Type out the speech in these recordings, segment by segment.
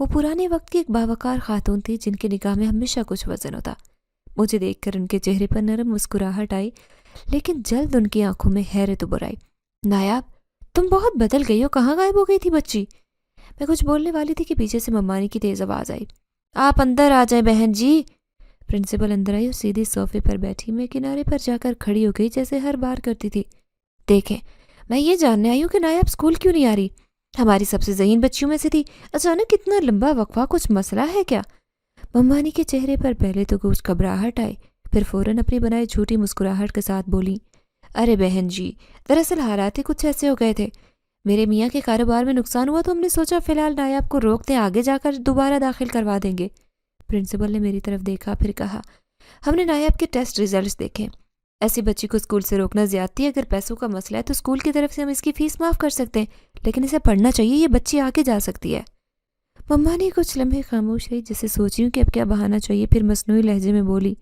وہ پرانے وقت کی ایک باوقار خاتون تھی جن کی نگاہ میں ہمیشہ کچھ وزن ہوتا۔ مجھے دیکھ کر ان کے چہرے پر نرم مسکراہٹ آئی، لیکن جلد ان کی آنکھوں میں حیرت ابھر آئی۔ نایاب، تم بہت بدل گئی ہو، کہاں غائب ہو گئی تھی بچی؟ میں کچھ بولنے والی تھی کہ پیچھے سے ممانی کی تیز آواز آئی، آپ اندر آ جائیں بہن جی۔ پرنسپل اندر آئی اور سیدھی صوفے پر بیٹھی۔ میں کنارے پر جا کر کھڑی ہو گئی جیسے ہر بار کرتی تھی۔ دیکھیں، میں یہ جاننے آئی ہوں کہ نایاب اسکول کیوں نہیں آ رہی؟ ہماری سب سے ذہین بچیوں میں سے تھی، اچانک اتنا لمبا وقفہ، کچھ مسئلہ ہے کیا؟ ممانی کے چہرے پر پہلے تو کچھ گھبراہٹ آئی، پھر فوراً اپنی بنائی جھوٹی مسکراہٹ کے ساتھ بولی، ارے بہن جی، دراصل حالات ہی کچھ ایسے ہو گئے تھے، میرے میاں کے کاروبار میں نقصان ہوا تو ہم نے سوچا فی الحال نایاب کو روک دیں، آگے جا کر دوبارہ داخل کروا دیں گے۔ پرنسپل نے میری طرف دیکھا، پھر کہا، ہم نے نایاب کے ٹیسٹ ریزلٹس دیکھے، ایسی بچی کو اسکول سے روکنا زیادتی ہے۔ اگر پیسوں کا مسئلہ ہے تو اسکول کی طرف سے ہم اس کی فیس معاف کر سکتے ہیں، لیکن اسے پڑھنا چاہیے، یہ بچی آگے جا سکتی ہے۔ مما نے کچھ لمحے خاموش رہی، جیسے سوچی ہوں کہ اب کیا بہانا چاہیے، پھر مصنوعی لہجے میں بولی،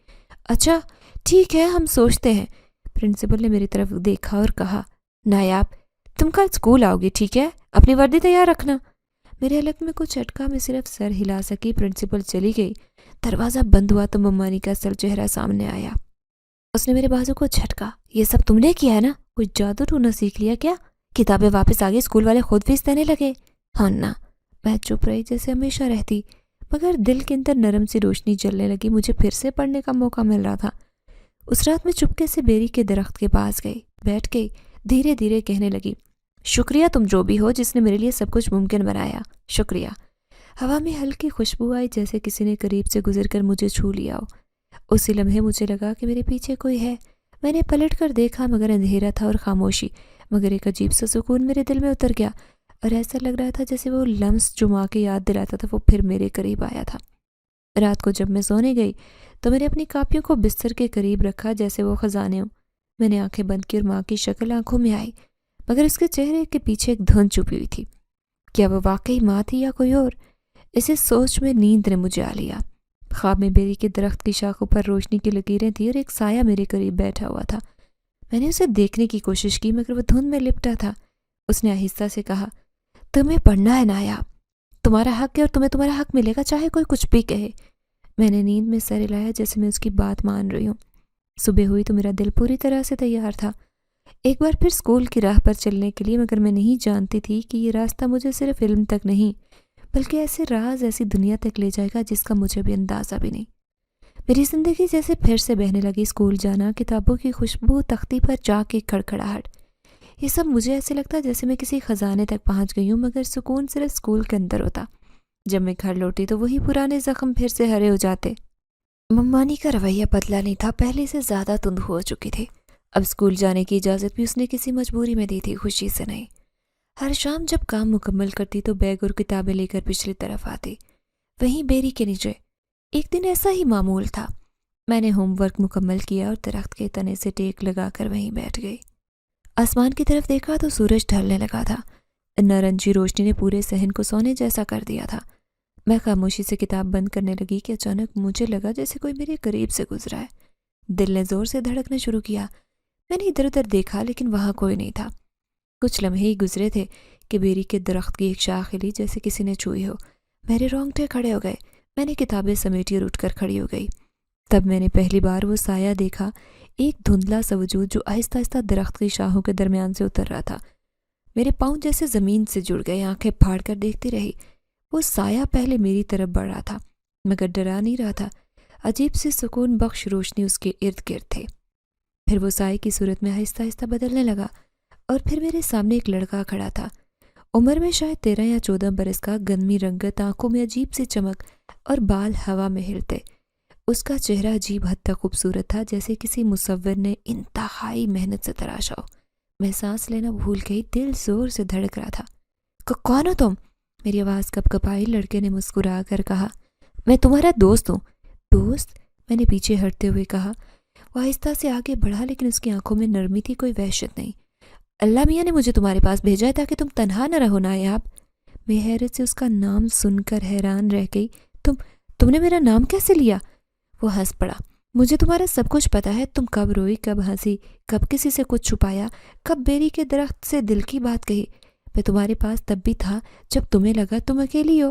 اچھا ٹھیک ہے، ہم سوچتے ہیں۔ پرنسپل نے میری طرف دیکھا اور کہا، نایاب، تم کل اسکول آؤ گی، ٹھیک ہے؟ اپنی وردی تیار رکھنا۔ میرے حلق میں کچھ اٹکا، میں صرف سر ہلا سکی۔ پرنسپل چلی گئی، دروازہ بند ہوا تو ممانی کا اصل چہرہ سامنے آیا۔ اس نے میرے بازو کو جھٹکا، یہ سب تم نے کیا ہے نا؟ کچھ جادو ٹونا سیکھ لیا کیا؟ کتابیں واپس آ گئی، اسکول والے خود فیس دینے لگے؟ ہاں نا۔ میں چپ رہی جیسے ہمیشہ رہتی، مگر دل کے اندر نرم سی روشنی جلنے لگی، مجھے پھر سے پڑھنے کا موقع مل رہا تھا۔ اس رات میں چپکے سے بیری کے درخت کے پاس گئی، بیٹھ گئی، دھیرے دھیرے کہنے لگی، شکریہ تم جو بھی ہو جس نے میرے لیے سب کچھ ممکن بنایا، شکریہ۔ ہوا میں ہلکی خوشبو آئی، جیسے کسی نے قریب سے گزر کر مجھے چھو لیا ہو۔ اسی لمحے مجھے لگا کہ میرے پیچھے کوئی ہے۔ میں نے پلٹ کر دیکھا، مگر اندھیرا تھا اور خاموشی، مگر ایک عجیب سا سکون میرے دل میں اتر گیا، اور ایسا لگ رہا تھا جیسے وہ لمس جو ماں کے یاد دلاتا تھا وہ پھر میرے قریب آیا تھا۔ رات کو جب میں سونے گئی تو میں نے اپنی کاپیوں کو بستر کے قریب رکھا جیسے وہ خزانے ہوں۔ میں نے آنکھیں بند کی اور ماں کی شکل آنکھوں میں آئی، مگر اس کے چہرے کے پیچھے ایک دھند چھپی ہوئی تھی۔ کیا وہ واقعی ماں تھی یا کوئی اور؟ اسے سوچ میں نیند نے مجھے آ لیا۔ خواب میں بیری کے درخت کی شاخوں پر روشنی کی لکیریں تھیں اور ایک سایہ میرے قریب بیٹھا ہوا تھا۔ میں نے اسے دیکھنے کی کوشش کی، مگر وہ دھند میں لپٹا تھا۔ اس نے آہستہ سے کہا، تمہیں پڑھنا ہے نایاب، تمہارا حق ہے اور تمہیں تمہارا حق ملے گا چاہے کوئی کچھ بھی کہے۔ میں نے نیند میں سر ہلایا جیسے میں اس کی بات مان رہی ہوں۔ صبح ہوئی تو میرا دل پوری طرح سے تیار تھا ایک بار پھر اسکول کی راہ پر چلنے کے لیے، مگر میں نہیں جانتی تھی کہ یہ راستہ مجھے صرف علم تک نہیں بلکہ ایسے راز، ایسی دنیا تک لے جائے گا جس کا مجھے بھی اندازہ بھی نہیں۔ میری زندگی جیسے پھر سے بہنے لگی، اسکول جانا، کتابوں کی خوشبو، تختی پر چاک کی کھڑکھڑاہٹ، یہ سب مجھے ایسے لگتا جیسے میں کسی خزانے تک پہنچ گئی ہوں، مگر سکون صرف اسکول کے اندر ہوتا۔ جب میں گھر لوٹی تو وہی پرانے زخم پھر سے ہرے ہو جاتے۔ ممانی کا رویہ بدلا نہیں تھا، پہلے سے زیادہ تند ہو چکی تھی۔ اب اسکول جانے کی اجازت بھی اس نے کسی مجبوری میں دی تھی، خوشی سے نہیں۔ ہر شام جب کام مکمل کرتی تو بیگ اور کتابیں لے کر پچھلی طرف آتی، وہیں بیری کے نیچے۔ ایک دن ایسا ہی معمول تھا، میں نے ہوم ورک مکمل کیا اور درخت کے تنے سے ٹیک لگا کر وہیں بیٹھ گئی۔ آسمان کی طرف دیکھا تو سورج ڈھلنے لگا تھا، نارنجی روشنی نے پورے صحن کو سونے جیسا کر دیا تھا۔ میں خاموشی سے کتاب بند کرنے لگی کہ اچانک مجھے لگا جیسے کوئی میرے قریب سے گزرا ہے۔ دل نے زور سے دھڑکنا شروع کیا۔ میں نے ادھر ادھر دیکھا لیکن وہاں کوئی نہیں تھا۔ کچھ لمحے ہی گزرے تھے کہ بیری کے درخت کی ایک شاخ ہلی جیسے کسی نے چھوئی ہو۔ میرے رونگٹے کھڑے ہو گئے، میں نے کتابیں سمیٹی اور اٹھ کر کھڑی ہو گئی۔ تب میں نے پہلی بار وہ سایہ دیکھا، ایک دھندلا سا وجود جو آہستہ آہستہ درخت کی شاخوں کے درمیان سے اتر رہا تھا۔ میرے پاؤں جیسے زمین سے جڑ گئے، آنکھیں پھاڑ کر دیکھتی رہی۔ وہ سایہ پہلے میری طرف بڑھ رہا تھا مگر ڈرا نہیں رہا تھا، عجیب سی سکون بخش روشنی اس کے ارد گرد تھے۔ پھر وہ سائے کی صورت میں آہستہ آہستہ بدلنے لگا اور پھر میرے سامنے ایک لڑکا کھڑا تھا، عمر میں شاید 13 یا 14 برس کا، گندمی رنگت، آنکھوں میں عجیب سی چمک اور بال ہوا میں ہلتے۔ اس کا چہرہ عجیب حد تک خوبصورت تھا، جیسے کسی مصور نے انتہائی محنت سے تراشا ہو۔ میں سانس لینا بھول گئی، دل زور سے دھڑک رہا تھا۔ کون ہو تم؟ میری آواز کپ کپائی۔ لڑکے نے مسکرا کر کہا، میں تمہارا دوست ہوں۔ دوست؟ میں نے پیچھے ہٹتے ہوئے کہا۔ وہ آہستہ سے آگے بڑھا لیکن اس کی آنکھوں میں نرمی تھی، کوئی وحشت نہیں۔ اللہ میاں نے مجھے تمہارے پاس بھیجا ہے تاکہ تم تنہا نہ رہو نایاب۔ میں حیرت سے اس کا نام سن کر حیران رہ گئی۔ تم نے میرا نام کیسے لیا؟ وہ ہنس پڑا۔ مجھے تمہارا سب کچھ پتا ہے، تم کب روئی، کب ہنسی، کب کسی سے کچھ چھپایا، کب بیری کے درخت سے دل کی بات کہی۔ میں تمہارے پاس تب بھی تھا جب تمہیں لگا تم اکیلی ہو۔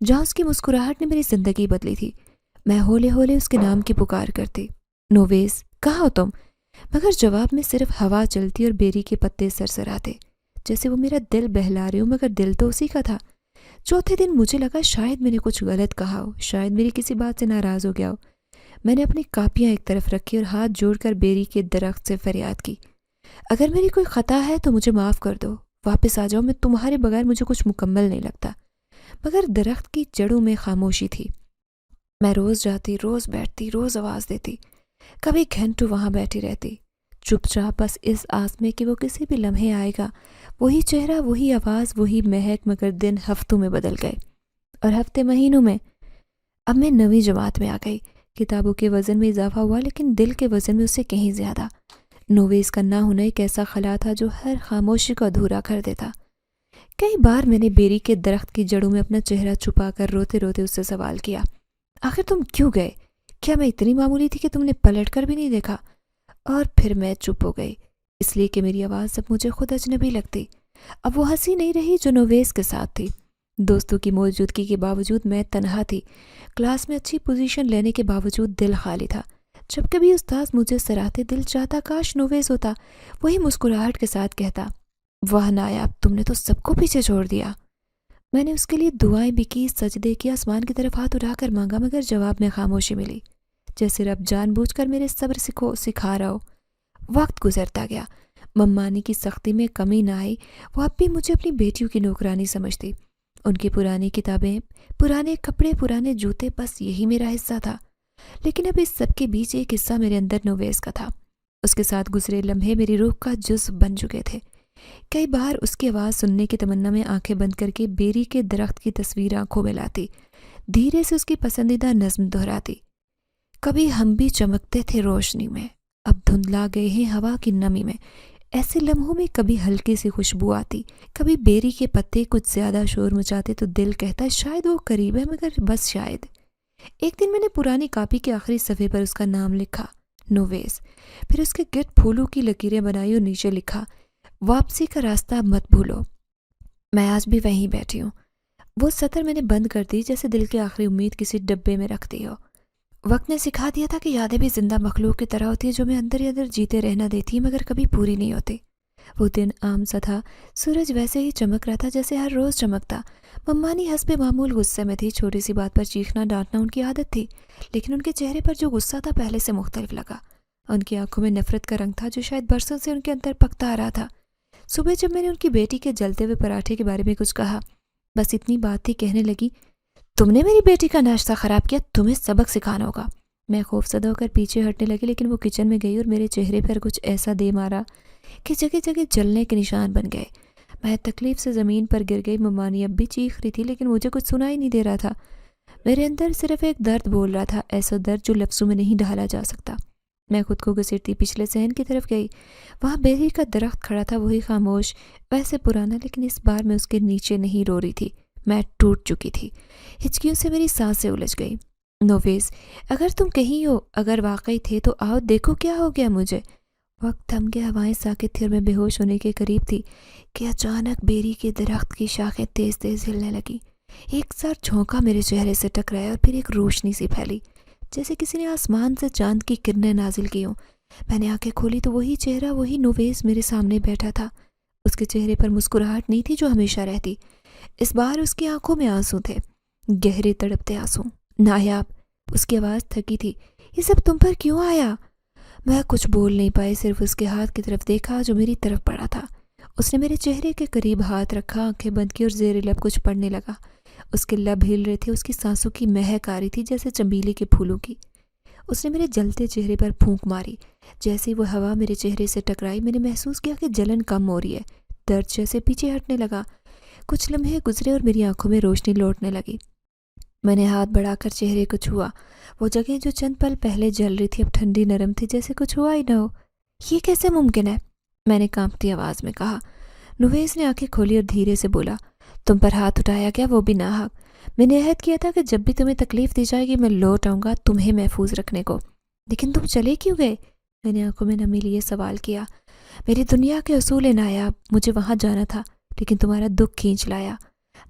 جہاں اس کی مسکراہٹ نے میری زندگی بدلی تھی۔ میں ہولے ہولے اس کے نام کی پکار کرتی، نویس کہاں ہو تم؟ مگر جواب میں صرف ہوا چلتی اور بیری کے پتے سرسراتے، جیسے وہ میرا دل بہلا رہے ہو، مگر دل تو اسی کا تھا۔ چوتھے دن مجھے لگا شاید میں نے کچھ غلط کہا ہو، شاید میری کسی بات سے ناراض ہو گیا ہو۔ میں نے اپنی کاپیاں ایک طرف رکھی اور ہاتھ جوڑ کر بیری کے درخت سے فریاد کی، اگر میری کوئی خطا ہے تو مجھے معاف کر دو، واپس آ جاؤ، میں تمہارے بغیر مجھے کچھ مکمل نہیں لگتا۔ مگر درخت کی جڑوں میں خاموشی تھی۔ میں روز جاتی، روز بیٹھتی، روز آواز دیتی، کبھی گھنٹوں وہاں بیٹھی رہتی، چپ چاپ، بس اس آس میں کہ وہ کسی بھی لمحے آئے گا۔ وہی چہرہ، وہی آواز، وہی مہک، مگر دن ہفتوں میں بدل گئے اور ہفتے مہینوں میں۔ اب میں 9ویں جماعت میں آ گئی۔ کتابوں کے وزن میں اضافہ ہوا، لیکن دل کے وزن میں اس سے کہیں زیادہ۔ نویس کا نہ ہونا ایک ایسا خلا تھا جو ہر خاموشی کو ادھورا کر دیتا۔ کئی بار میں نے بیری کے درخت کی جڑوں میں اپنا چہرہ چھپا کر روتے روتے اس سے سوال کیا، آخر تم کیوں گئے؟ کیا میں اتنی معمولی تھی کہ تم نے پلٹ کر بھی نہیں دیکھا؟ اور پھر میں چپ ہو گئی، اس لیے کہ میری آواز اب مجھے خود اجنبی لگتی۔ اب وہ ہنسی نہیں رہی جو نویس کے ساتھ تھی۔ دوستوں کی موجودگی کے باوجود میں تنہا تھی۔ کلاس میں اچھی پوزیشن لینے کے باوجود دل خالی تھا۔ جب کبھی استاذ مجھے سراہتے، دل چاہتا کاش نویس ہوتا، وہی مسکراہٹ کے ساتھ کہتا، واہ نایاب، تم نے تو سب کو پیچھے چھوڑ دیا۔ میں نے اس کے لیے دعائیں بھی کی، سجدے کی، آسمان کی طرف ہاتھ اٹھا کر مانگا، مگر جواب میں خاموشی ملی، جیسے رب جان بوجھ کر میرے صبر سکھا رہا ہو۔ وقت گزرتا گیا، ممانی کی سختی میں کمی نہ آئی۔ وہ اب بھی مجھے اپنی بیٹیوں کی نوکرانی سمجھتی۔ ان کی پرانی کتابیں، پرانے کپڑے، پرانے جوتے، بس یہی میرا حصہ تھا۔ لیکن اب اس سب کے بیچ ایک حصہ میرے اندر نویس کا تھا۔ اس کے ساتھ گزرے لمحے میری روح کا جزو بن چکے تھے۔ کئی بار اس کی آواز سننے کی تمنا میں آنکھیں بند کر کے بیری کے درخت کی تصویر آنکھوں میں لاتی، دھیرے سے اس کی پسندیدہ نظم دہراتی۔ کبھی ہم بھی چمکتے تھے روشنی میں، اب دھندلا گئے ہیں ہوا کی نمی میں۔ ایسے لمحوں میں کبھی ہلکی سی خوشبو آتی، کبھی بیری کے پتے کچھ زیادہ شور مچاتے تو دل کہتا شاید وہ قریب ہے، مگر بس شاید۔ ایک دن میں نے پرانی کاپی کے آخری صفحے پر اس کا نام لکھا، نویس، پھر اس کے گرد پھولوں کی لکیریں بنائی اور نیچے لکھا، واپسی کا راستہ مت بھولو۔ میں آج بھی وہیں بیٹھی ہوں۔ وہ سطر میں نے بند کر دی، جیسے دل کی آخری امید کسی ڈبے میں رکھ دی ہو۔ وقت نے سکھا دیا تھا کہ یادیں بھی زندہ مخلوق کی طرح ہوتی ہیں، جو میں اندر ہی اندر جیتے رہنا دیتی ہیں، مگر کبھی پوری نہیں ہوتی۔ وہ دن عام سا تھا، سورج ویسے ہی چمک رہا تھا جیسے ہر روز چمکتا۔ ممانی حسب معمول غصے میں تھی، چھوٹی سی بات پر چیخنا ڈانٹنا ان کی عادت تھی، لیکن ان کے چہرے پر جو غصہ تھا پہلے سے مختلف لگا۔ ان کی آنکھوں میں نفرت کا رنگ تھا جو شاید برسوں سے ان کے اندر پکتا آ رہا تھا۔ صبح جب میں نے ان کی بیٹی کے جلتے ہوئے پراٹھے کے بارے میں کچھ کہا، بس اتنی بات تھی، کہنے لگی، تم نے میری بیٹی کا ناشتہ خراب کیا، تمہیں سبق سکھانا ہوگا۔ میں خوفزدہ ہو کر پیچھے ہٹنے لگی، لیکن وہ کچن میں گئی اور میرے چہرے پر کچھ ایسا دے مارا کہ جگہ جگہ جلنے کے نشان بن گئے۔ میں تکلیف سے زمین پر گر گئی۔ ممانی اب بھی چیخ رہی تھی، لیکن مجھے کچھ سنائی نہیں دے رہا تھا۔ میرے اندر صرف ایک درد بول رہا تھا، ایسا درد جو لفظوں میں نہیں ڈھالا جا سکتا۔ میں خود کو گھسیٹتی پچھلے صحن کی طرف گئی۔ وہاں بیری کا درخت کھڑا تھا، وہی خاموش، ویسے پرانا، لیکن اس بار میں اس کے نیچے نہیں رو رہی تھی، میں ٹوٹ چکی تھی۔ ہچکیوں سے میری سانسیں الجھ گئی۔ نویس، اگر تم کہیں ہو، اگر واقعی تھے تو آؤ، دیکھو کیا ہو گیا مجھے۔ وقت تھم گیا، ہوائیں ساکت تھی اور میں بے ہوش ہونے کے قریب تھی کہ اچانک بیری کے درخت کی شاخیں تیز تیز ہلنے لگی۔ ایک سار جھونکا میرے چہرے سے ٹکرایا اور پھر ایک روشنی سی پھیلی، جیسے کسی نے آسمان سے چاند کی کرنیں نازل کی ہوں۔ میں نے آنکھیں کھولی تو وہی چہرہ، وہی نویس میرے سامنے بیٹھا تھا۔ اس کے چہرے پر مسکراہٹ نہیں تھی جو ہمیشہ رہتی، اس بار اس کی آنکھوں میں آنسو تھے، گہرے تڑپتے آنسو۔ نایاب، اس کی آواز تھکی تھی، یہ سب تم پر کیوں آیا؟ میں کچھ بول نہیں پائی، صرف اس کے ہاتھ کی طرف دیکھا جو میری طرف پڑا تھا۔ اس نے میرے چہرے کے قریب ہاتھ رکھا، آنکھیں بند کی اور زیر لب کچھ پڑھنے لگا۔ اس کے لب ہل رہے تھے، اس کی سانسوں کی مہک آ رہی تھی جیسے چمیلی کے پھولوں کی۔ اس نے میرے جلتے چہرے پر پھونک ماری۔ جیسے وہ ہوا میرے چہرے سے ٹکرائی، میں نے محسوس کیا کہ جلن کم ہو رہی ہے، درد جیسے پیچھے ہٹنے لگا۔ کچھ لمحے گزرے اور میری آنکھوں میں روشنی لوٹنے لگی۔ میں نے ہاتھ بڑھا کر چہرے کو چھوا، وہ جگہ جو چند پل پہلے جل رہی تھی اب ٹھنڈی نرم تھی، جیسے کچھ ہوا ہی نہ ہو۔ یہ کیسے ممکن ہے؟ میں نے کانپتی آواز میں کہا۔ نویس نے آنکھیں کھولی اور دھیرے سے بولا، تم پر ہاتھ اٹھایا گیا، وہ بھی ناحق۔ میں نے عہد کیا تھا کہ جب بھی تمہیں تکلیف دی جائے گی میں لوٹ آؤں گا تمہیں محفوظ رکھنے کو، لیکن تم چلے کیوں گئے؟ میں نے آنکھوں میں نمی لیے سوال کیا۔ میری دنیا کے اصول نایاب، مجھے وہاں جانا تھا، لیکن تمہارا دکھ کھینچ لایا۔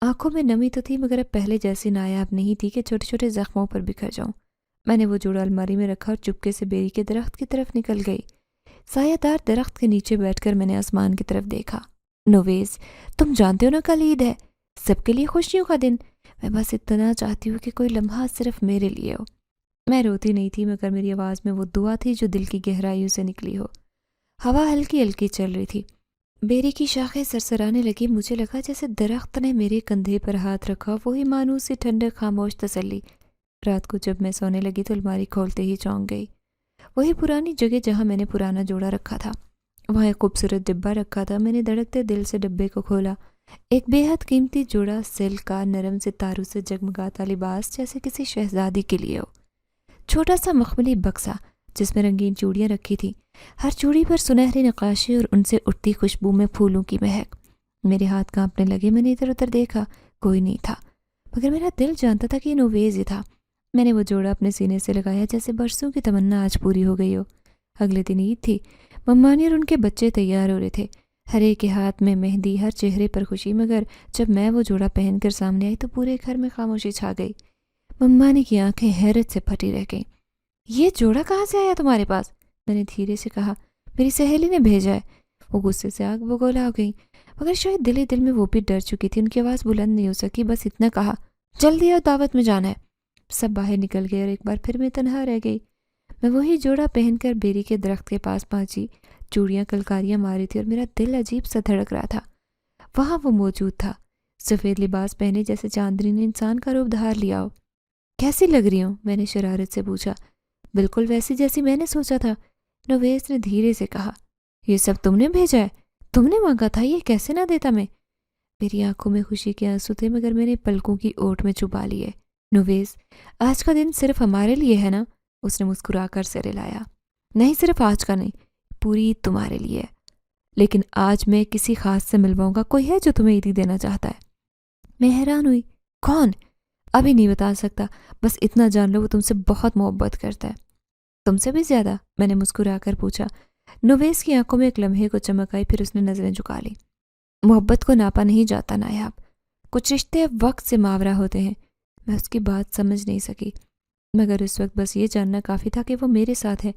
آنکھوں میں نمی تو تھی مگر اب پہلے جیسی نایاب نہیں تھی کہ چھوٹے چھوٹے زخموں پر بکھر جاؤں۔ میں نے وہ جوڑا الماری میں رکھا اور چپکے سے بیری کے درخت کی طرف نکل گئی۔ سایہ دار درخت کے نیچے بیٹھ کر میں نے آسمان کی طرف دیکھا۔ نویز، تم جانتے ہو نا کل عید ہے، سب کے لیے خوشیوں کا دن۔ میں بس اتنا چاہتی ہوں کہ کوئی لمحہ صرف میرے لیے ہو۔ میں روتی نہیں تھی مگر میری آواز میں وہ دعا تھی جو دل کی گہرائیوں سے نکلی ہو۔ ہوا ہلکی ہلکی چل رہی تھی، بیری کی شاخیں سرسرانے لگی۔ مجھے لگا جیسے درخت نے میرے کندھے پر ہاتھ رکھا، وہی مانوس سی ٹھنڈک، خاموش تسلی۔ رات کو جب میں سونے لگی تو الماری کھولتے ہی چونک گئی۔ وہی پرانی جگہ جہاں میں نے پرانا جوڑا رکھا تھا، وہاں ایک خوبصورت ڈبہ رکھا تھا۔ میں نے دھڑکتے دل سے ڈبے کو کھولا۔ ایک بے حد قیمتی جوڑا، سلک کا، نرم ستاروں سے جگمگاتا لباس جیسے کسی شہزادی کے لیے ہو۔ چھوٹا سا مخملی بکسا جس میں رنگین چوڑیاں رکھی تھیں، ہر چوڑی پر سنہری نقاشی اور ان سے اٹھتی خوشبو میں پھولوں کی مہک۔ میرے ہاتھ کانپنے لگے۔ میں نے ادھر ادھر دیکھا، کوئی نہیں تھا، مگر میرا دل جانتا تھا کہ یہ نویز ہی تھا۔ میں نے وہ جوڑا اپنے سینے سے لگایا جیسے برسوں کی تمنا آج پوری ہو گئی ہو۔ اگلے دن عید تھی، ممانی اور ان کے بچے تیار ہو رہے تھے، ہر ایک کے ہاتھ میں مہندی، ہر چہرے پر خوشی۔ مگر جب میں وہ جوڑا پہن کر سامنے آئی تو پورے گھر میں خاموشی چھا گئی۔ ممانی کی آنکھیں حیرت سے پھٹی رہ گئیں۔ یہ جوڑا کہاں سے آیا تمہارے پاس؟ میں نے دھیرے سے کہا۔ میری سہیلی نے بھیجا ہے۔ وہ غصے سے آگ بگولا ہو گئی، مگر شاید دل ہی دل میں وہ بھی ڈر چکی تھی۔ ان کی آواز بلند نہیں ہو سکی، بس اتنا کہا، جلدی آؤ، دعوت میں جانا ہے۔ سب باہر نکل گئے اور ایک بار پھر میں تنہا رہ گئی۔ میں وہی جوڑا پہن کر بیری کے درخت کے پاس پہنچی۔ چوڑیاں کلکاریاں ماری تھی اور میرا دل عجیب سا دھڑک رہا تھا۔ وہاں وہ موجود تھا، سفید لباس پہنے جیسے چاندنی نے انسان کا روپ دھار لیا ہو۔ کیسی لگ رہی ہوں؟ میں نے شرارت سے پوچھا۔ بالکل ویسی جیسی میں نے سوچا تھا، نویز نے دھیرے سے کہا۔ یہ سب تم نے بھیجا ہے؟ تم نے مانگا تھا، یہ کیسے نہ دیتا میں؟ میری آنکھوں میں خوشی کے آنسو تھے مگر میں نے پلکوں کی اوٹ میں چھپا لیے۔ نویز، آج کا دن صرف ہمارے لیے ہے نا؟ اس نے مسکرا کر سر ہلایا۔ نہیں، صرف آج کا نہیں، پوری عید تمہارے لیے۔ لیکن آج میں کسی خاص سے ملواؤں گا، کوئی ہے جو تمہیں عیدی دینا چاہتا ہے؟ میں حیران ہوئی۔ کون؟ ابھی نہیں بتا سکتا، بس اتنا جان لو وہ تم سے بہت محبت کرتا ہے۔ تم سے بھی زیادہ؟ میں نے مسکرا کر پوچھا۔ نویز کی آنکھوں میں ایک لمحے کو چمک آئی، پھر اس نے نظریں جھکا لی۔ محبت کو ناپا نہیں جاتا نایاب، کچھ رشتے وقت سے ماورا ہوتے ہیں۔ میں اس کی بات سمجھ نہیں سکی، مگر اس وقت بس یہ جاننا کافی تھا کہ وہ میرے ساتھ ہے۔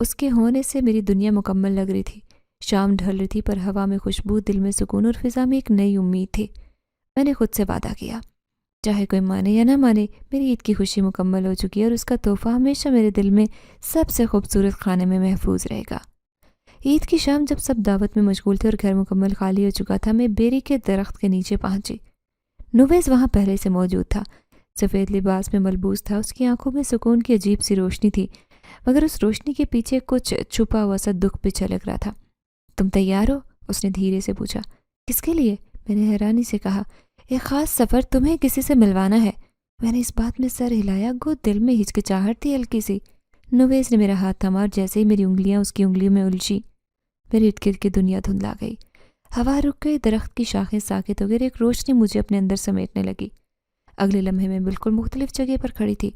اس کے ہونے سے میری دنیا مکمل لگ رہی تھی۔ شام ڈھل رہی تھی، پر ہوا میں خوشبو، دل میں سکون اور فضا میں ایک نئی امید تھی۔ میں نے خود سے وعدہ کیا، چاہے کوئی مانے یا نہ مانے، میری عید کی خوشی مکمل ہو چکی ہے اور اس کا تحفہ ہمیشہ میرے دل میں سب سے خوبصورت خانے میں محفوظ رہے گا۔ عید کی شام جب سب دعوت میں مشغول تھے اور گھر مکمل خالی ہو چکا تھا، میں بیری کے درخت کے نیچے پہنچی۔ نویز وہاں پہلے سے موجود تھا، سفید لباس میں ملبوس تھا۔ اس کی آنکھوں میں سکون کی عجیب سی روشنی تھی، مگر اس روشنی کے پیچھے کچھ چھپا ہوا سا دکھ بھی چھلک رہا تھا۔ تم تیار ہو؟ اس نے دھیرے سے پوچھا۔ کس کے لیے؟ میں نے حیرانی سے کہا۔ ایک خاص سفر، تمہیں کسی سے ملوانا ہے۔ میں نے اس بات میں سر ہلایا، گو دل میں ہچکچاہٹ تھی ہلکی سی۔ نویز نے میرا ہاتھ تھاما اور جیسے ہی میری انگلیاں اس کی انگلیوں میں الجھی، میرے ارد گرد کی دنیا دھندلا گئی۔ ہوا رک گئی، درخت کی شاخیں ساکت ہو گئی، ایک روشنی مجھے اپنے اندر سمیٹنے لگی۔ اگلے لمحے میں بالکل مختلف جگہ پر کھڑی تھی۔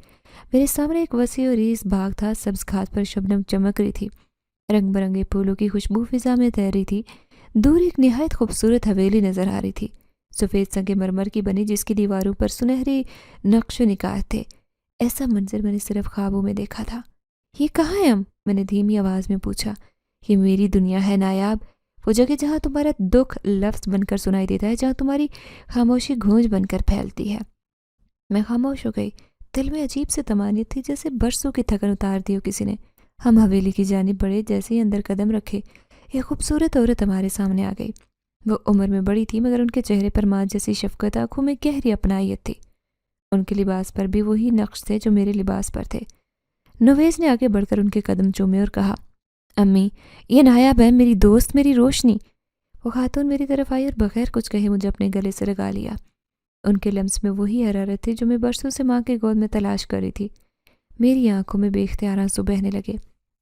میرے سامنے ایک وسیع اور ریز باغ تھا، سبز گھاس پر شبنم چمک رہی تھی، رنگ برنگے پھولوں کی خوشبو فضا میں تیر رہی تھی۔ دور ایک نہایت خوبصورت حویلی نظر آ رہی تھی، سفید سنگ مرمر کی بنی، جس کی دیواروں پر سنہری نقش و نگار تھے۔ ایسا منظر میں نے صرف خوابوں میں دیکھا تھا۔ یہ کہاں ہے ہم؟ میں نے دھیمی آواز میں پوچھا۔ یہ میری دنیا ہے نایاب، وہ جگہ جہاں تمہارا دکھ لفظ بن کر سنائی دیتا ہے، جہاں تمہاری خاموشی گونج بن کر پھیلتی ہے۔ میں خاموش ہو گئی، دل میں عجیب سے طمانینت تھی، جیسے برسوں کی تھکن اتار دی ہو کسی نے۔ ہم حویلی کی جانب بڑھے، جیسے ہی اندر قدم رکھے ایک خوبصورت عورت ہمارے سامنے آ گئی۔ وہ عمر میں بڑی تھی، مگر ان کے چہرے پر ماں جیسی شفقت، آنکھوں میں گہری اپنائیت تھی۔ ان کے لباس پر بھی وہی نقش تھے جو میرے لباس پر تھے۔ نویز نے آگے بڑھ کر ان کے قدم چومے اور کہا، امی، یہ نایاب ہے، میری دوست، میری روشنی۔ وہ خاتون میری طرف آئی اور بغیر کچھ کہے مجھے اپنے گلے سے لگا لیا۔ ان کے لمس میں وہی حرارت تھی جو میں برسوں سے ماں کے گود میں تلاش کر رہی تھی۔ میری آنکھوں میں بے اختیار آنسو بہنے لگے۔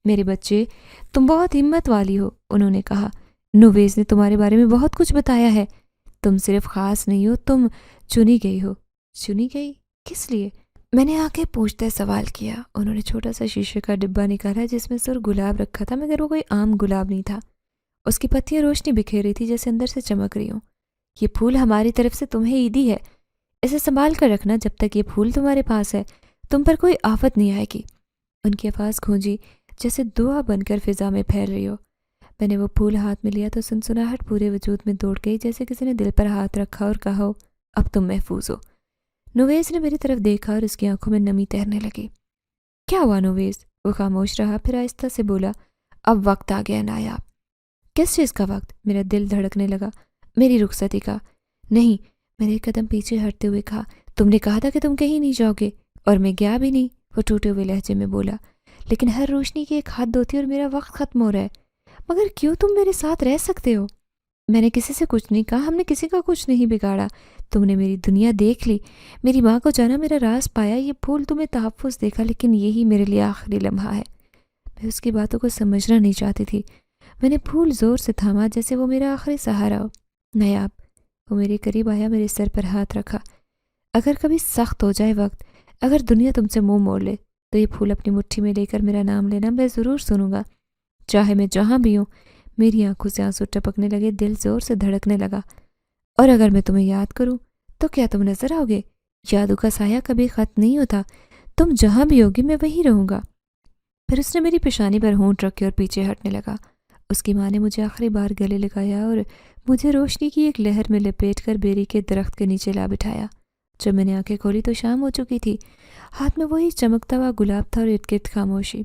میرے بچے، تم بہت ہمت والی ہو، انہوں نے کہا۔ نویز نے تمہارے بارے میں بہت کچھ بتایا ہے۔ تم صرف خاص نہیں ہو، تم چنی گئی ہو۔ چنی گئی؟ کس لیے؟ میں نے آنکھیں پوچھتے سوال کیا۔ انہوں نے چھوٹا سا شیشے کا ڈبہ نکالا جس میں سرخ گلاب رکھا تھا، مگر وہ کوئی عام گلاب نہیں تھا۔ اس کی پتیاں روشنی بکھیر رہی تھی، جیسے اندر سے چمک رہی ہوں۔ یہ پھول ہماری طرف سے تمہیں عیدی ہے، اسے سنبھال کر رکھنا، جب تک یہ پھول تمہارے پاس ہے تم پر کوئی آفت نہیں آئے گی۔ ان کی آواز گونجی جیسے دعا بن کر فضا میں پھیل رہی ہو۔ میں نے وہ پھول ہاتھ میں لیا تو سنسناہٹ پورے وجود میں دوڑ گئی، جیسے کسی نے دل پر ہاتھ رکھا اور کہا ہو اب تم محفوظ ہو۔ نویز نے میری طرف دیکھا اور اس کی آنکھوں میں نمی تیرنے لگی۔ کیا ہوا نویز؟ وہ خاموش رہا، پھر آہستہ سے بولا، اب وقت آ گیا نایاب۔ کس چیز کا وقت؟ میرا دل دھڑکنے لگا۔ میری رخصتی کا۔ نہیں، میں نے ایک قدم پیچھے ہٹتے ہوئے کہا، تم نے کہا تھا کہ تم کہیں نہیں جاؤ گے، اور میں گیا بھی نہیں، وہ ٹوٹے ہوئے لہجے میں بولا۔ لیکن ہر روشنی کی ایک حد ہوتی ہے اور میرا وقت ختم ہو رہا ہے۔ مگر کیوں تم میرے ساتھ رہ سکتے ہو؟ میں نے کسی سے کچھ نہیں کہا، ہم نے کسی کا کچھ نہیں بگاڑا۔ تم نے میری دنیا دیکھ لی، میری ماں کو جانا، میرا راز پایا، یہ پھول تمہیں تحفظ دیکھا، لیکن یہی میرے لیے آخری لمحہ ہے۔ میں اس کی باتوں کو سمجھنا نہیں چاہتی تھی۔ میں نے پھول زور سے تھاما جیسے وہ میرا آخری سہارا ہو۔ نیاب، وہ میرے قریب آیا، میرے سر پر ہاتھ رکھا۔ اگر کبھی سخت ہو جائے وقت، اگر دنیا تم سے منہ موڑ لے، تو یہ پھول اپنی مٹھی میں لے کر میرا نام لینا، میں ضرور سنوں گا، چاہے میں جہاں بھی ہوں۔ میری آنکھوں سے آنسو ٹپکنے لگے، دل زور سے دھڑکنے لگا۔ اور اگر میں تمہیں یاد کروں تو کیا تم نظر آؤ گے؟ یادوں کا سایہ کبھی ختم نہیں ہوتا، تم جہاں بھی ہوگی میں وہیں رہوں گا۔ پھر اس نے میری پیشانی پر ہونٹ رکھے اور پیچھے ہٹنے لگا۔ اس کی ماں نے مجھے آخری بار گلے لگایا اور مجھے روشنی کی ایک لہر میں لپیٹ کر بیری کے درخت کے نیچے لا بٹھایا۔ جب میں نے آنکھیں کھولی تو شام ہو چکی تھی۔ ہاتھ میں وہی چمکتا ہوا گلاب تھا اور ارد گرد خاموشی۔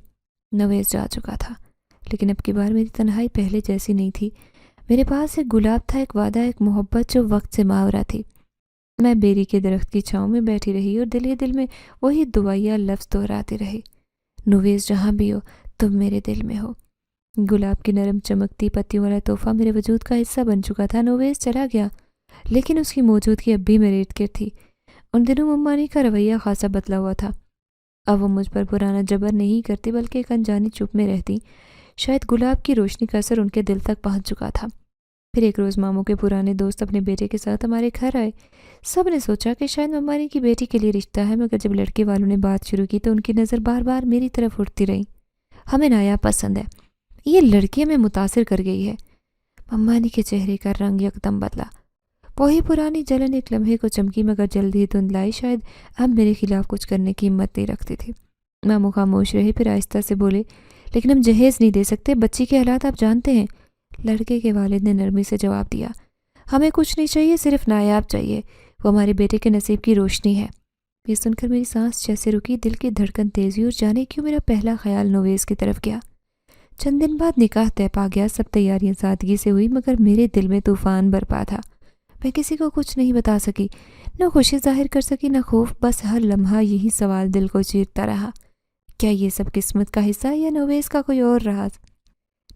نویز جا چکا تھا، لیکن اب کی بار میری تنہائی پہلے جیسی نہیں تھی۔ میرے پاس ایک گلاب تھا، ایک وعدہ، ایک محبت جو وقت سے ماورا تھی۔ میں بیری کے درخت کی چھاؤں میں بیٹھی رہی اور دل ہی دل میں وہی دعائیا لفظ دہراتی رہی، نویز جہاں بھی ہو تم میرے دل میں ہو۔ گلاب کی نرم چمکتی پتیوں والا تحفہ میرے وجود کا حصہ بن چکا تھا۔ نویز چلا گیا، لیکن اس کی موجودگی اب بھی میرے ارد گرد تھی۔ ان دنوں ممانی کا رویہ خاصا بدلا ہوا تھا۔ اب وہ مجھ پر پرانا جبر نہیں کرتی، بلکہ ایک انجانی چپ میں رہتی۔ شاید گلاب کی روشنی کا اثر ان کے دل تک پہنچ چکا تھا۔ پھر ایک روز ماموں کے پرانے دوست اپنے بیٹے کے ساتھ ہمارے گھر آئے۔ سب نے سوچا کہ شاید ممانی کی بیٹی کے لیے رشتہ ہے، مگر جب لڑکے والوں نے بات شروع کی تو ان کی نظر بار بار میری طرف اٹھتی رہی۔ ہمیں نایاب پسند ہے، یہ لڑکی ہمیں متاثر کر گئی ہے۔ ممانی کے چہرے کا رنگ یکدم بدلا۔ وہی پرانی جلن ایک لمحے کو چمکی، مگر جلد ہی دھندلائی۔ شاید اب میرے خلاف کچھ کرنے کی ہمت نہیں رکھتی تھی۔ ماموں خاموش رہے، پھر آہستہ سے بولے، لیکن ہم جہیز نہیں دے سکتے، بچی کے حالات آپ جانتے ہیں۔ لڑکے کے والد نے نرمی سے جواب دیا، ہمیں کچھ نہیں چاہیے، صرف نایاب چاہیے، وہ ہمارے بیٹے کے نصیب کی روشنی ہے۔ یہ سن کر میری سانس جیسے رکی، دل کی دھڑکن تیز ہوئی اور جانے کیوں میرا پہلا خیال نویز کی طرف گیا۔ چند دن بعد نکاح طے پا گیا، سب تیاریاں سادگی سے ہوئی، مگر میرے دل میں طوفان برپا تھا۔ میں کسی کو کچھ نہیں بتا سکی، نہ خوشی ظاہر کر سکی نہ خوف، بس ہر لمحہ یہی سوال دل کو چیرتا رہا، کیا یہ سب قسمت کا حصہ ہے یا نویز کا کوئی اور راز؟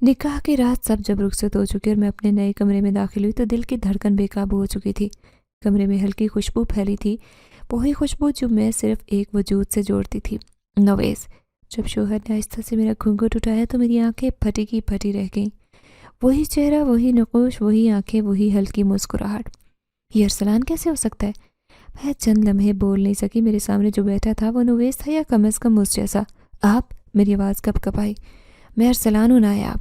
نکاح کی رات سب جب رخصت ہو چکے اور میں اپنے نئے کمرے میں داخل ہوئی تو دل کی دھڑکن بے قابو ہو چکی تھی۔ کمرے میں ہلکی خوشبو پھیلی تھی، وہی خوشبو جو میں صرف ایک وجود سے جوڑتی تھی، نویز۔ جب شوہر نے آہستہ سے میرا گھونگھٹ اٹھایا تو میری آنکھیں پھٹی کی پھٹی رہ گئیں۔ وہی چہرہ، وہی نقوش، وہی آنکھیں، وہی ہلکی مسکراہٹ۔ یہ ارسلان کیسے ہو سکتا ہے؟ میں چند لمحے بول نہیں سکی۔ میرے سامنے جو بیٹھا تھا وہ نویز تھا یا کم از کم اس جیسا۔ آپ؟ میری آواز کپ کپ آئی۔ میں ارسلان ہوں نایاب،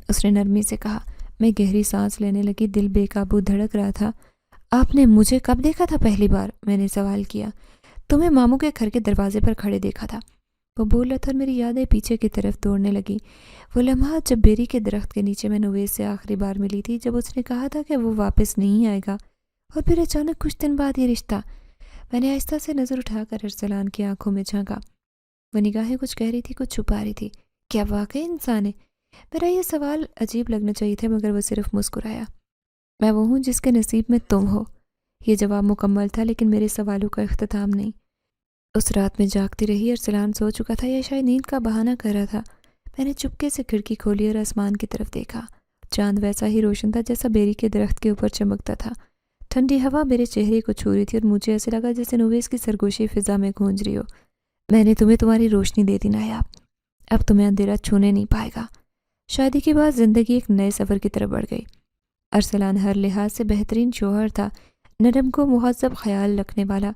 اس نے نرمی سے کہا۔ میں گہری سانس لینے لگی، دل بے قابو دھڑک رہا تھا۔ آپ نے مجھے کب دیکھا تھا پہلی بار؟ میں نے سوال کیا۔ تمہیں ماموں کے گھر کے دروازے پر کھڑے دیکھا تھا، وہ بول رہا تھا اور میری یادیں پیچھے کی طرف دوڑنے لگی۔ وہ لمحہ جب بیری کے درخت کے نیچے میں نویز سے آخری بار ملی تھی، جب اس نے کہا تھا کہ وہ واپس نہیں آئے گا، اور پھر اچانک کچھ دن بعد یہ رشتہ۔ میں نے آہستہ سے نظر اٹھا کر ارسلان کی آنکھوں میں جھانکا۔ وہ نگاہیں کچھ کہہ رہی تھی، کچھ چھپا رہی تھی۔ کیا واقعی انسان ہے؟ میرا یہ سوال عجیب لگنا چاہیے تھا، مگر وہ صرف مسکرایا۔ میں وہ ہوں جس کے نصیب میں تم ہو۔ یہ جواب مکمل تھا، لیکن میرے سوالوں کا اختتام نہیں۔ اس رات میں جاگتی رہی، ارسلان سو چکا تھا یا شاید نیند کا بہانہ کر رہا تھا۔ میں نے چپکے سے کھڑکی کھولی اور آسمان کی طرف دیکھا۔ چاند ویسا ہی روشن تھا جیسا بیری کے درخت کے اوپر چمکتا تھا۔ ٹھنڈی ہوا میرے چہرے کو چھو رہی تھی اور مجھے ایسے لگا جیسے نویز کی سرگوشی فضا میں گونج رہی ہو۔ میں نے تمہیں تمہاری روشنی دے دی نایاب، اب تمہیں اندھیرا چھونے نہیں پائے گا۔ شادی کے بعد زندگی ایک نئے سفر کی طرف بڑھ گئی۔ ارسلان ہر لحاظ سے بہترین شوہر تھا، نرم کو مہذب خیال رکھنے والا۔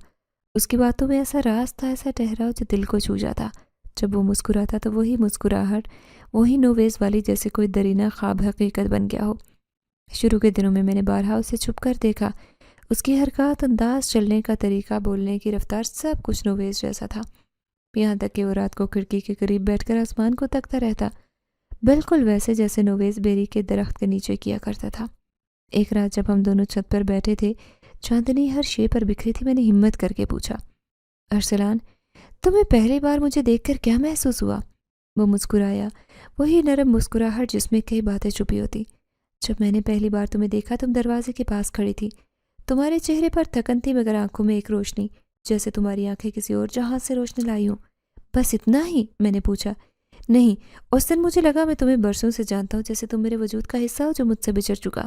اس کی باتوں میں ایسا راز تھا، ایسا ٹھہراؤ جو دل کو چھو جاتا۔ جب وہ مسکراتا تو وہی مسکراہٹ، وہی نویز والی، جیسے کوئی درینہ خواب حقیقت بن گیا ہو۔ شروع کے دنوں میں نے بارہا اسے چھپ کر دیکھا۔ اس کی حرکات، انداز، چلنے کا طریقہ، بولنے کی رفتار، سب کچھ نویس جیسا تھا۔ یہاں تک کہ وہ رات کو کھڑکی کے قریب بیٹھ کر آسمان کو تکتا رہتا، بالکل ویسے جیسے نویس بیری کے درخت کے نیچے کیا کرتا تھا۔ ایک رات جب ہم دونوں چھت پر بیٹھے تھے، چاندنی ہر شے پر بکھری تھی، میں نے ہمت کر کے پوچھا، ارسلان، تمہیں پہلی بار مجھے دیکھ کر کیا محسوس ہوا؟ وہ مسکرایا، وہی نرم مسکراہٹ جس میں کئی باتیں چھپی ہوتی۔ جب میں نے پہلی بار تمہیں دیکھا تم دروازے کے پاس کھڑی تھی۔ تمہارے چہرے پر تھکن تھی مگر آنکھوں میں ایک روشنی، جیسے تمہاری آنکھیں کسی اور جہاں سے روشنی لائی ہوں۔ بس اتنا ہی؟ میں نے پوچھا۔ نہیں، اس دن مجھے لگا میں تمہیں برسوں سے جانتا ہوں، جیسے تم میرے وجود کا حصہ ہو جو مجھ سے بچھڑ چکا۔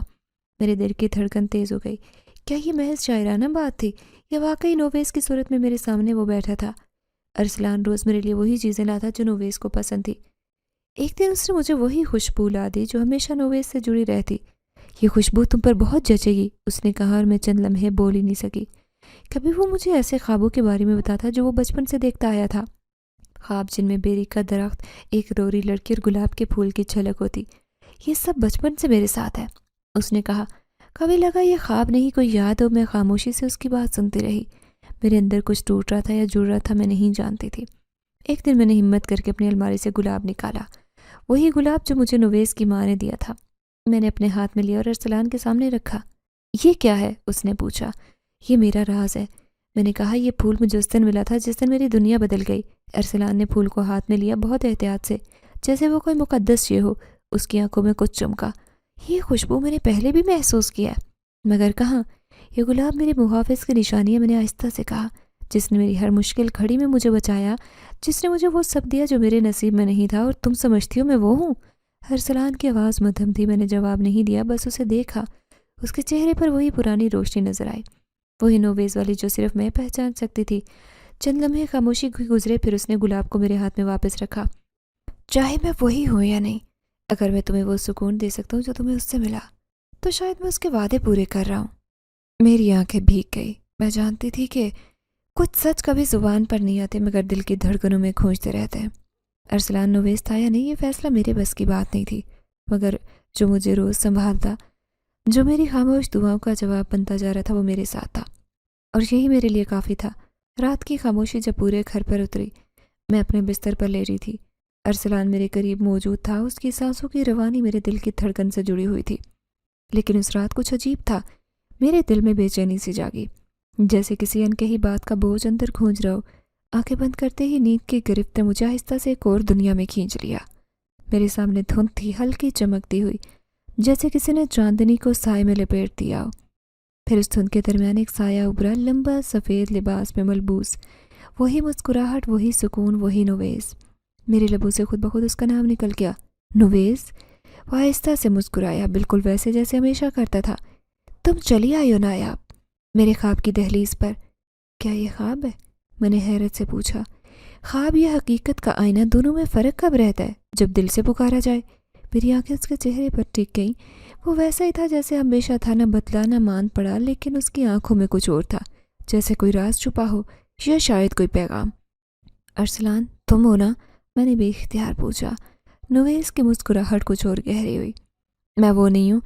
میرے دل کی دھڑکن تیز ہو گئی۔ کیا یہ محض شاعرانہ بات تھی یا واقعی نویس کی صورت میں میرے سامنے وہ بیٹھا تھا؟ ارسلان روز میرے لیے وہی چیزیں لاتا جو نویس کو پسند تھی۔ ایک دن اس نے مجھے وہی خوشبو لا دی جو ہمیشہ نویس سے جڑی رہتی۔ یہ خوشبو تم پر بہت جچے گی، اس نے کہا، اور میں چند لمحے بول ہی نہیں سکی۔ کبھی وہ مجھے ایسے خوابوں کے بارے میں بتاتا جو وہ بچپن سے دیکھتا آیا تھا، خواب جن میں بیری کا درخت، ایک روری لڑکی اور گلاب کے پھول کی جھلک ہوتی۔ یہ سب بچپن سے میرے ساتھ ہے، اس نے کہا۔ کبھی لگا یہ خواب نہیں کوئی یاد ہو۔ میں خاموشی سے اس کی بات سنتی رہی۔ میرے اندر کچھ ٹوٹ رہا تھا یا جڑ رہا تھا، میں نہیں جانتی تھی۔ ایک دن میں نے ہمت کر کے اپنی الماری سے گلاب نکالا، وہی گلاب جو مجھے نویس کی ماں نے دیا تھا۔ میں نے اپنے ہاتھ میں لیا اور ارسلان کے سامنے رکھا۔ یہ کیا ہے؟ اس نے پوچھا۔ یہ میرا راز ہے، میں نے کہا۔ یہ پھول مجھے اس دن ملا تھا جس دن میری دنیا بدل گئی۔ ارسلان نے پھول کو ہاتھ میں لیا، بہت احتیاط سے، جیسے وہ کوئی مقدس شے ہو۔ اس کی آنکھوں میں کچھ چمکا۔ یہ خوشبو میں نے پہلے بھی محسوس کیا ہے، مگر کہاں؟ یہ گلاب میرے محافظ کی نشانی ہے، میں نے آہستہ سے کہا، جس نے میری ہر مشکل گھڑی میں مجھے بچایا، جس نے مجھے وہ سب دیا جو میرے نصیب میں نہیں تھا، اور تم سمجھتی ہو میں وہ ہوں؟ ارسلان کی آواز مدھم تھی، میں نے جواب نہیں دیا، بس اسے دیکھا۔ اس کے چہرے پر وہی پرانی روشنی نظر آئی، وہی نویس والی جو صرف میں پہچان سکتی تھی۔ چند لمحے خاموشی گزرے، پھر اس نے گلاب کو میرے ہاتھ میں واپس رکھا۔ چاہے میں وہی ہوں یا نہیں، اگر میں تمہیں وہ سکون دے سکتا ہوں جو تمہیں اس سے ملا، تو شاید میں اس کے وعدے پورے کر رہا ہوں۔ میری آنکھیں بھیگ گئی۔ میں جانتی تھی کہ کچھ سچ کبھی زبان پر نہیں آتے مگر دل کی دھڑکنوں میں کھونچتے رہتے ہیں۔ ارسلان نویس تھا یا نہیں، یہ فیصلہ میرے بس کی بات نہیں تھی، مگر جو مجھے روز سنبھالتا، جو میری خاموش دعاؤں کا جواب بنتا جا رہا تھا، وہ میرے ساتھ تھا، اور یہی میرے لیے کافی تھا۔ رات کی خاموشی جب پورے گھر پر اتری، میں اپنے بستر پر لیٹی تھی۔ ارسلان میرے قریب موجود تھا، اس کی سانسوں کی روانی میرے دل کی دھڑکن سے جڑی ہوئی تھی۔ لیکن اس رات کچھ عجیب تھا، میرے دل میں بے چینی سی جاگی، جیسے کسی انکہی بات کا بوجھ اندر کھونج رہا ہو۔ آنکھیں بند کرتے ہی نیند کی گرفت نے مجھے آہستہ سے ایک اور دنیا میں کھینچ لیا۔ میرے سامنے دھند تھی، ہلکی چمکتی ہوئی، جیسے کسی نے چاندنی کو سائے میں لپیٹ دیا ہو۔ پھر اس دھند کے درمیان ایک سایہ ابھرا، لمبا سفید لباس میں ملبوس، وہی مسکراہٹ، وہی سکون، وہی نویس۔ میرے لبوں سے خود بخود اس کا نام نکل گیا، نویس۔ وہ آہستہ سے مسکرایا، بالکل ویسے جیسے ہمیشہ کرتا تھا۔ تم چلی آئی ہو نایاب، میرے خواب کی دہلیز پر۔ کیا یہ خواب ہے؟ میں نے حیرت سے پوچھا۔ خواب یا حقیقت کا آئینہ، دونوں میں فرق کب رہتا ہے؟ جب دل سے پکارا جائے۔ میری آنکھیں اس کے چہرے پر ٹک گئیں، وہ ویسا ہی تھا جیسے ہمیشہ تھا، نہ بدلا نہ مان پڑا، لیکن اس کی آنکھوں میں کچھ اور تھا، جیسے کوئی راز چھپا ہو یا شاید کوئی پیغام۔ ارسلان، تم ہو نا؟ میں نے بے اختیار پوچھا۔ نویس کی مسکراہٹ کچھ اور گہری ہوئی۔ میں وہ نہیں ہوں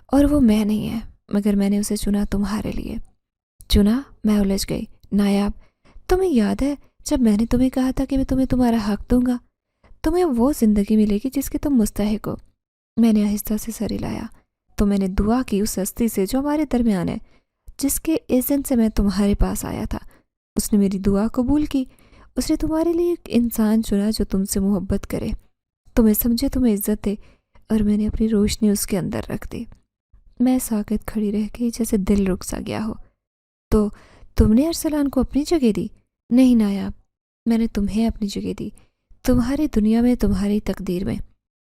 اور وہ میں نہیں ہے، مگر میں نے اسے چنا تمہارے لیے۔ چنا؟ میں الجھ گئی۔ نایاب، تمہیں یاد ہے جب میں نے تمہیں کہا تھا کہ میں تمہیں تمہارا حق دوں گا، تمہیں وہ زندگی ملے گی جس کے تم مستحق ہو؟ میں نے آہستہ سے سر ہلایا۔ تو میں نے دعا کی اس ہستی سے جو ہمارے درمیان ہے، جس کے اذن سے میں تمہارے پاس آیا تھا۔ اس نے میری دعا قبول کی، اس نے تمہارے لیے ایک انسان چنا جو تم سے محبت کرے، تمہیں سمجھے، تمہیں عزت دے، اور میں نے اپنی روشنی اس کے اندر رکھ دی۔ میں ساکت کھڑی رہ گئی، جیسے دل رک سا گیا ہو۔ تو تم نے ارسلان کو اپنی جگہ دی؟ نہیں نایاب، میں نے تمہیں اپنی جگہ دی، تمہاری دنیا میں، تمہاری تقدیر میں۔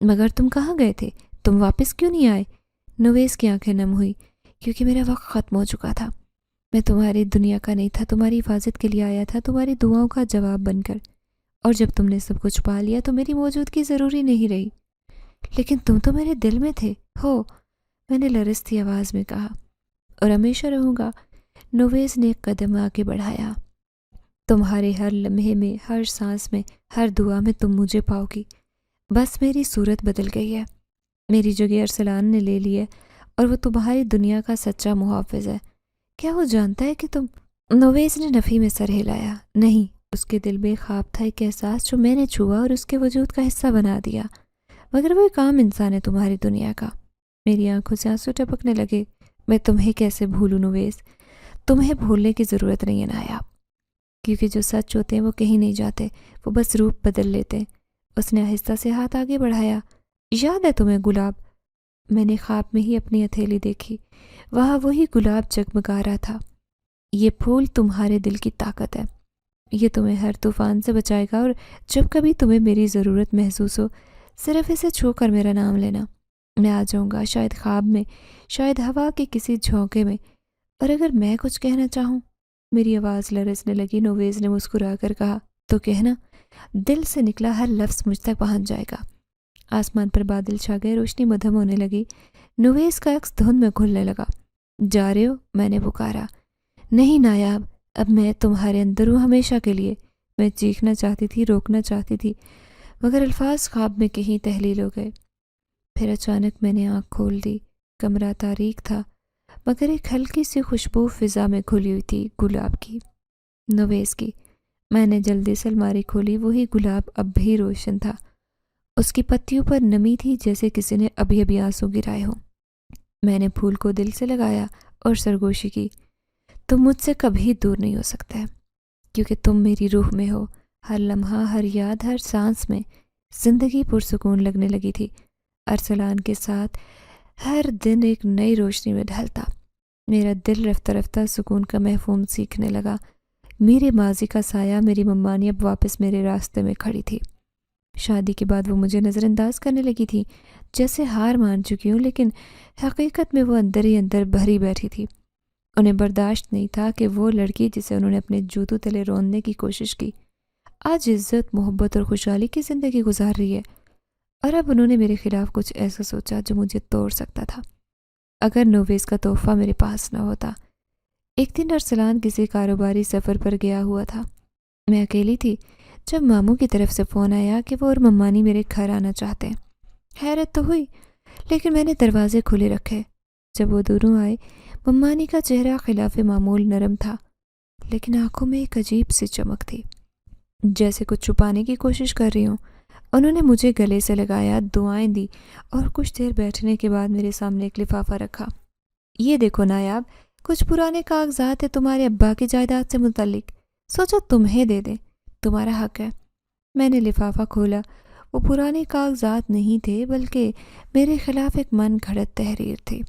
مگر تم کہاں گئے تھے؟ تم واپس کیوں نہیں آئے؟ نویس کی آنکھیں نم ہوئی، کیونکہ میرا وقت ختم ہو چکا تھا۔ میں تمہاری دنیا کا نہیں تھا، تمہاری حفاظت کے لیے آیا تھا، تمہاری دعاؤں کا جواب بن کر، اور جب تم نے سب کچھ پا لیا تو میری موجودگی ضروری نہیں رہی۔ لیکن تم تو میرے دل میں تھے، ہو، میں نے لرزتی آواز میں کہا۔ اور ہمیشہ رہوں گا۔ نویس نے ایک قدم آگے بڑھایا۔ تمہارے ہر لمحے میں، ہر سانس میں، ہر دعا میں تم مجھے پاؤ گی۔ بس میری صورت بدل گئی ہے، میری جگہ ارسلان نے لے لی ہے، اور وہ تمہاری دنیا کا سچا محافظ ہے۔ کیا وہ جانتا ہے کہ تم؟ نویس نے نفی میں سر ہلایا۔ نہیں، اس کے دل میں ایک خواب تھا، ایک احساس جو میں نے چھوا اور اس کے وجود کا حصہ بنا دیا، مگر وہ ایک عام انسان ہے تمہاری دنیا کا۔ میری آنکھوں سے آنسو ٹپکنے لگے۔ میں تمہیں کیسے بھولوں نویس؟ تمہیں بھولنے کی ضرورت نہیں ہے نایاب، کیونکہ جو سچ ہوتے ہیں وہ کہیں نہیں جاتے، وہ بس روپ بدل لیتے ہیں۔ اس نے آہستہ سے ہاتھ آگے بڑھایا۔ یاد ہے تمہیں گلاب؟ میں نے خواب میں ہی اپنی ہتھیلی دیکھی، وہاں وہی گلاب جگمگا رہا تھا۔ یہ پھول تمہارے دل کی طاقت ہے، یہ تمہیں ہر طوفان سے بچائے گا، اور جب کبھی تمہیں میری ضرورت محسوس ہو صرف اسے چھو کر میرا نام لینا۔ میں آ جاؤں گا، شاید خواب میں، شاید ہوا کے کسی جھونکے میں، اور اگر میں کچھ کہنا چاہوں۔ میری آواز لرزنے لگی۔ نویز نے مسکرا کر کہا، تو کہنا، دل سے نکلا ہر لفظ مجھ تک پہنچ جائے گا۔ آسمان پر بادل چھا گئے، روشنی مدھم ہونے لگی۔ نویز کا عکس دھند میں کھلنے لگا۔ جا رہے ہو؟ میں نے پکارا۔ نہیں نایاب، اب میں تمہارے اندر ہوں ہمیشہ کے لیے۔ میں چیخنا چاہتی تھی، روکنا چاہتی تھی، مگر الفاظ خواب میں کہیں تحلیل ہو گئے۔ پھر اچانک میں نے آنکھ کھول دی۔ کمرہ تاریک تھا، مگر ایک ہلکی سی خوشبو فضا میں کھلی ہوئی تھی، گلاب کی، نویز کی۔ میں نے جلدی سے الماری کھولی۔ وہی گلاب اب بھی روشن تھا، اس کی پتیوں پر نمی تھی جیسے کسی نے ابھی ابھی آنسو گرائے ہوں۔ میں نے پھول کو دل سے لگایا اور سرگوشی کی۔ تم مجھ سے کبھی دور نہیں ہو سکتا ہے، کیونکہ تم میری روح میں ہو۔ ہر لمحہ، ہر یاد، ہر سانس میں زندگی پرسکون لگنے لگی تھی۔ ارسلان کے ساتھ ہر دن ایک نئی روشنی میں ڈھلتا۔ میرا دل رفتہ رفتہ سکون کا مفہوم سیکھنے لگا۔ میرے ماضی کا سایہ، میری ممانی اب واپس میرے راستے میں کھڑی تھی۔ شادی کے بعد وہ مجھے نظر انداز کرنے لگی تھی، جیسے ہار مان چکی ہوں، لیکن حقیقت میں وہ اندر ہی اندر بھری بیٹھی تھی۔ انہیں برداشت نہیں تھا کہ وہ لڑکی جسے انہوں نے اپنے جوتوں تلے روندنے کی کوشش کی، آج عزت، محبت اور خوشحالی کی زندگی گزار رہی ہے، اور اب انہوں نے میرے خلاف کچھ ایسا سوچا جو مجھے توڑ سکتا تھا اگر نویز کا تحفہ میرے پاس نہ ہوتا۔ ایک دن ارسلان کسی کاروباری سفر پر گیا ہوا تھا۔ میں اکیلی تھی جب ماموں کی طرف سے فون آیا کہ وہ اور ممانی میرے گھر آنا چاہتے ہیں۔ حیرت تو ہوئی، لیکن میں نے دروازے کھلے رکھے۔ جب وہ دوروں آئے، ممانی کا چہرہ خلاف معمول نرم تھا، لیکن آنکھوں میں ایک عجیب سی چمک تھی، جیسے کچھ چھپانے کی کوشش کر رہی ہوں۔ انہوں نے مجھے گلے سے لگایا، دعائیں دی، اور کچھ دیر بیٹھنے کے بعد میرے سامنے ایک لفافہ رکھا۔ یہ دیکھو نایاب، کچھ پرانے کاغذات ہیں تمہارے ابا کی جائیداد سے متعلق، سوچو تمہیں دے دیں، تمہارا حق ہے۔ میں نے لفافہ کھولا۔ وہ پرانے کاغذات نہیں تھے، بلکہ میرے خلاف ایک من گھڑت تحریر تھی۔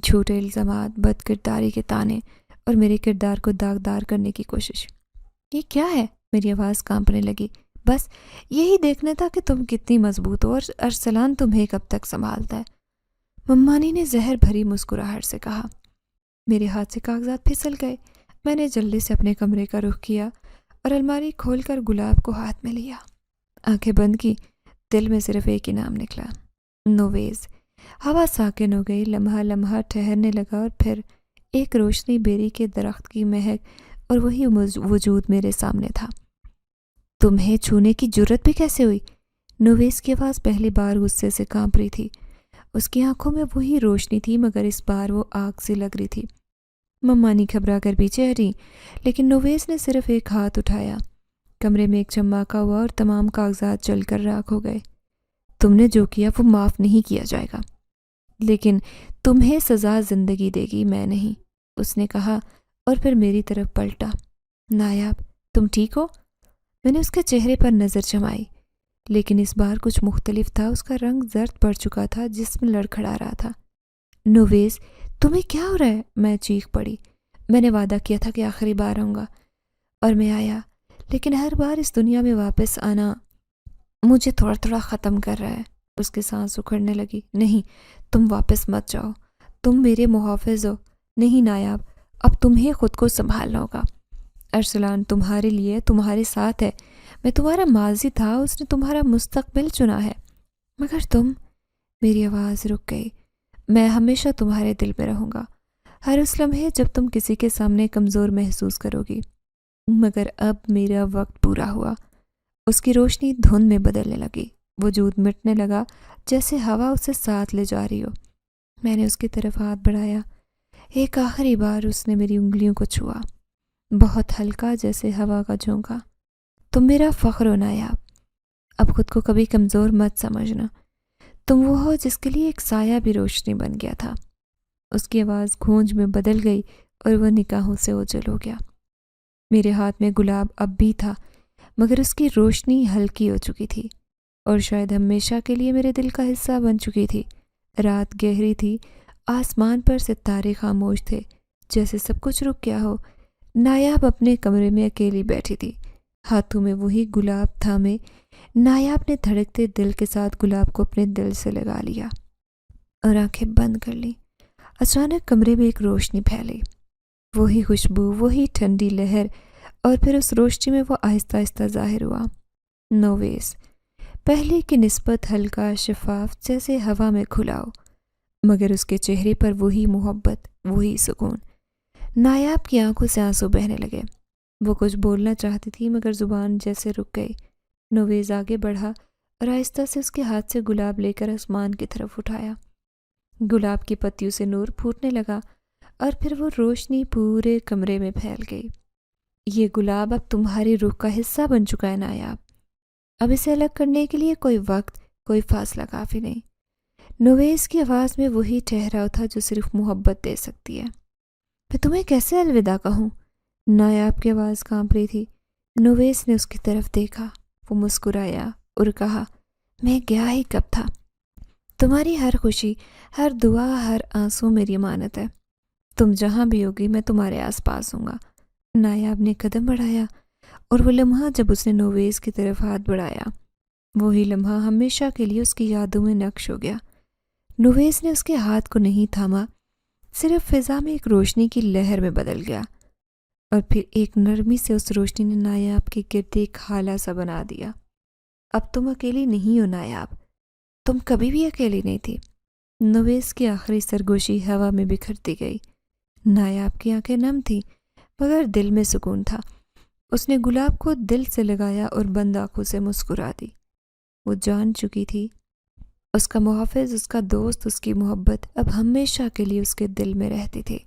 جھوٹے الزامات، بد کرداری کے تانے، اور میرے کردار کو داغدار کرنے کی کوشش۔ یہ کیا ہے؟ میری آواز کانپنے لگی۔ بس یہی دیکھنا تھا کہ تم کتنی مضبوط ہو، اور ارسلان تمہیں کب تک سنبھالتا ہے۔ ممانی نے زہر بھری مسکراہٹ سے کہا۔ میرے ہاتھ سے کاغذات پھسل گئے۔ میں نے جلدی سے اپنے کمرے کا رخ کیا اور الماری کھول کر گلاب کو ہاتھ میں لیا، آنکھیں بند کی۔ دل میں صرف ایک ہی نام نکلا، نویز۔ ہوا ساکن ہو گئی، لمحہ لمحہ ٹھہرنے لگا، اور پھر ایک روشنی بیری کے درخت کی مہک، اور وہی وجود میرے سامنے تھا۔ تمہیں چھونے کی جرت بھی کیسے ہوئی؟ نویز کی آواز پہلی بار غصے سے کانپ رہی تھی۔ اس کی آنکھوں میں وہی روشنی تھی، مگر اس بار وہ آگ سی لگ رہی تھی۔ ممانی گھبرا کر پیچھے ہٹی، لیکن نویز نے صرف ایک ہاتھ اٹھایا۔ کمرے میں ایک چماکا ہوا اور تمام کاغذات جل کر راکھ ہو گئے۔ تم نے جو کیا وہ معاف نہیں کیا جائے گا، لیکن تمہیں سزا زندگی دے گی، میں نہیں، اس نے کہا، اور پھر میری طرف پلٹا۔ نایاب، تم ٹھیک ہو؟ میں نے اس کے چہرے پر نظر جمائی، لیکن اس بار کچھ مختلف تھا۔ اس کا رنگ زرد پڑ چکا تھا، جسم لڑکھڑا رہا تھا۔ نویز، تمہیں کیا ہو رہا ہے؟ میں چیخ پڑی۔ میں نے وعدہ کیا تھا کہ آخری بار آؤں گا، اور میں آیا، لیکن ہر بار اس دنیا میں واپس آنا مجھے تھوڑا تھوڑا ختم کر رہا ہے۔ اس کے سانس اکھڑنے لگی۔ نہیں، تم واپس مت جاؤ، تم میرے محافظ ہو۔ نہیں نایاب، اب تمہیں خود کو سنبھالنا ہوگا۔ ارسلان تمہارے لیے، تمہارے ساتھ ہے۔ میں تمہارا ماضی تھا، اس نے تمہارا مستقبل چنا ہے، مگر تم، میری آواز رک گئی۔ میں ہمیشہ تمہارے دل میں رہوں گا، ہر اس لمحے جب تم کسی کے سامنے کمزور محسوس کرو گی۔ مگر اب میرا وقت پورا ہوا۔ اس کی روشنی دھند میں بدلنے لگی، وجود مٹنے لگا، جیسے ہوا اسے ساتھ لے جا رہی ہو۔ میں نے اس کی طرف ہاتھ بڑھایا۔ ایک آخری بار اس نے میری انگلیوں کو چھوا، بہت ہلکا، جیسے ہوا کا جھونکا۔ تم میرا فخر ہو نایاب، اب خود کو کبھی کمزور مت سمجھنا، تم وہ ہو جس کے لیے ایک سایہ بھی روشنی بن گیا تھا۔ اس کی آواز گونج میں بدل گئی اور وہ نگاہوں سے اوجھل ہو گیا۔ میرے ہاتھ میں گلاب اب بھی تھا، مگر اس کی روشنی ہلکی ہو چکی تھی اور شاید ہمیشہ کے لیے میرے دل کا حصہ بن چکی تھی۔ رات گہری تھی، آسمان پر ستارے خاموش تھے، جیسے سب کچھ رک گیا ہو۔ نایاب اپنے کمرے میں اکیلی بیٹھی تھی، ہاتھوں میں وہی گلاب تھامے۔ نایاب نے دھڑکتے دل کے ساتھ گلاب کو اپنے دل سے لگا لیا اور آنکھیں بند کر لی۔ اچانک کمرے میں ایک روشنی پھیلی، وہی خوشبو، وہی ٹھنڈی لہر، اور پھر اس روشنی میں وہ آہستہ آہستہ ظاہر ہوا۔ نویس، پہلے کی نسبت ہلکا، شفاف، جیسے ہوا میں کھلا ہو، مگر اس کے چہرے پر وہی محبت، وہی سکون۔ نایاب کی آنکھوں سے آنسو بہنے لگے۔ وہ کچھ بولنا چاہتی تھی مگر زبان جیسے رک گئی۔ نویس آگے بڑھا اور آہستہ سے اس کے ہاتھ سے گلاب لے کر آسمان کی طرف اٹھایا۔ گلاب کی پتیوں سے نور پھوٹنے لگا اور پھر وہ روشنی پورے کمرے میں پھیل گئی۔ یہ گلاب اب تمہاری روح کا حصہ بن چکا ہے نایاب، اب اسے الگ کرنے کے لیے کوئی وقت، کوئی فاصلہ کافی نہیں۔ نویس کی آواز میں وہی ٹھہراؤ تھا جو صرف محبت دے سکتی ہے۔ میں تمہیں کیسے الوداع کہوں؟ نایاب کی آواز کانپ رہی تھی۔ نویس نے اس کی طرف دیکھا، وہ مسکرایا اور کہا، میں گیا ہی کب تھا۔ تمہاری ہر خوشی، ہر دعا، ہر آنسو میری امانت ہے۔ تم جہاں بھی ہوگی میں تمہارے آس پاس ہوں گا۔ نایاب نے قدم بڑھایا اور وہ لمحہ جب اس نے نویس کی طرف ہاتھ بڑھایا، وہی لمحہ ہمیشہ کے لیے اس کی یادوں میں نقش ہو گیا۔ نویس نے اس کے ہاتھ کو نہیں تھاما، صرف فضا میں ایک روشنی کی لہر میں بدل گیا، اور پھر ایک نرمی سے اس روشنی نے نایاب کے گرد ایک ہالہ سا بنا دیا۔ اب تم اکیلی نہیں ہو نایاب، تم کبھی بھی اکیلی نہیں تھی۔ نویس کی آخری سرگوشی ہوا میں بکھرتی گئی۔ نایاب کی آنکھیں نم تھیں مگر دل میں سکون تھا۔ اس نے گلاب کو دل سے لگایا اور بند آنکھوں سے مسکرا دی۔ وہ جان چکی تھی اس کا محافظ، اس کا دوست، اس کی محبت اب ہمیشہ کے لیے اس کے دل میں رہتی تھی۔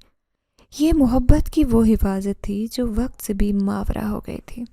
یہ محبت کی وہ حفاظت تھی جو وقت سے بھی ماورا ہو گئی تھی۔